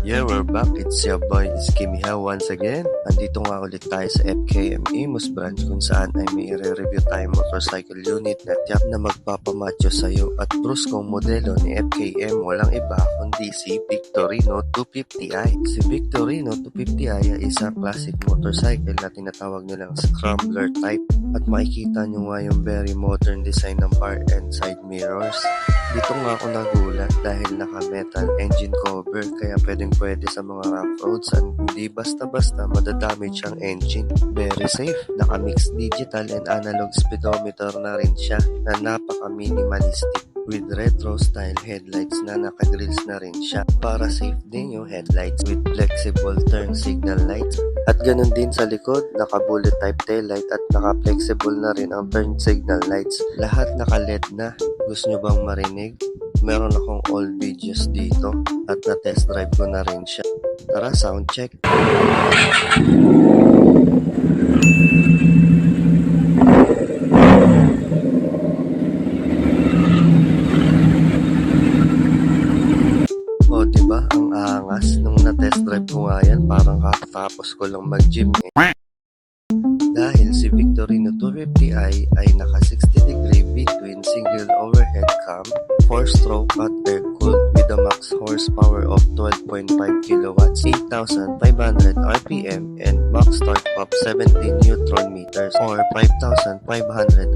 Yeah, we're back. It's your boy, Skimmy once again. Andito nga ulit tayo sa FKM Imus branch kung saan ay may i-review tayo motorcycle unit na tiyak na magpapamacho sa'yo at bruskong modelo ni FKM walang iba kundi si Victorino 250i. Si Victorino 250i ay isang classic motorcycle na tinatawag nilang scrambler type at makikita nyo nga yung very modern design ng bar and side mirrors. Dito nga ako nagulat dahil naka-metal engine cover kaya pwede sa mga rough roads at hindi basta-basta madadamage ang engine. Very safe, naka-mix digital and analog speedometer na rin siya na napaka-minimalistic with retro style headlights na naka-grills na rin siya para safe din yung headlights with flexible turn signal lights. At ganun din sa likod, naka-bullet type taillight at naka-flexible na rin ang turn signal lights. Lahat naka-LED na. Gusto nyo bang marinig? Meron akong all videos dito at na-test drive ko na rin siya. Tara, sound check! O, diba? Ang angas. Nung na-test drive ko nga yan, parang kakatapos ko lang mag-gym eh. Dahil si Victorino 250i ay naka 60 degree between single overhead cam, 4-stroke hot air cooled with a max horsepower of 12.5 kilowatts, 8,500 RPM and max torque of 17 Newton meters or 5,500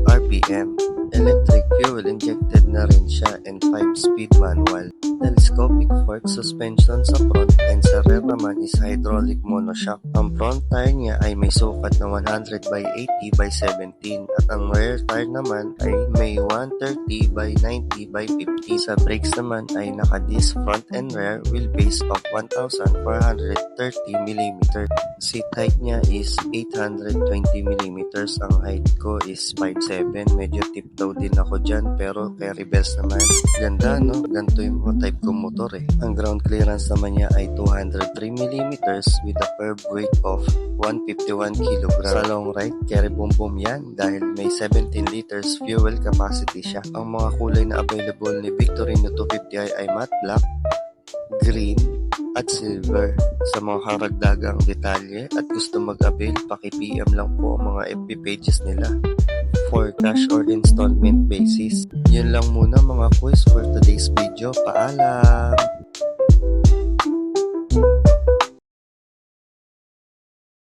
RPM. Electric fuel injected na rin siya and 5-speed manual. Telescopic fork suspension sa front and sa rear naman is hydraulic monoshock. Ang front tire niya ay may sukat na 100 by 80 by 17 at ang rear tire naman ay may 130 by 90 by 50. Sa brakes naman ay naka-disc front and rear wheelbase of 1,430mm. Seat height niya is 820mm. Ang height ko is 5'7". Medyo tiptoe din ako dyan pero carry bells naman. Ganda no? Ganito yung mga type kong motor eh. Ang ground clearance naman niya ay 203mm with a curb weight of 151 kg. Sa long ride, carry boom boom yan dahil may 17 liters fuel capacity siya. Ang mga kulay na available ni Victorino 250i ay matte black, green, at silver. Sa mga karagdagang detalye at gusto mag-avail, paki-PM lang po ang mga FB pages nila for cash or installment basis. Yun lang muna mga quiz for today's video. Paalam!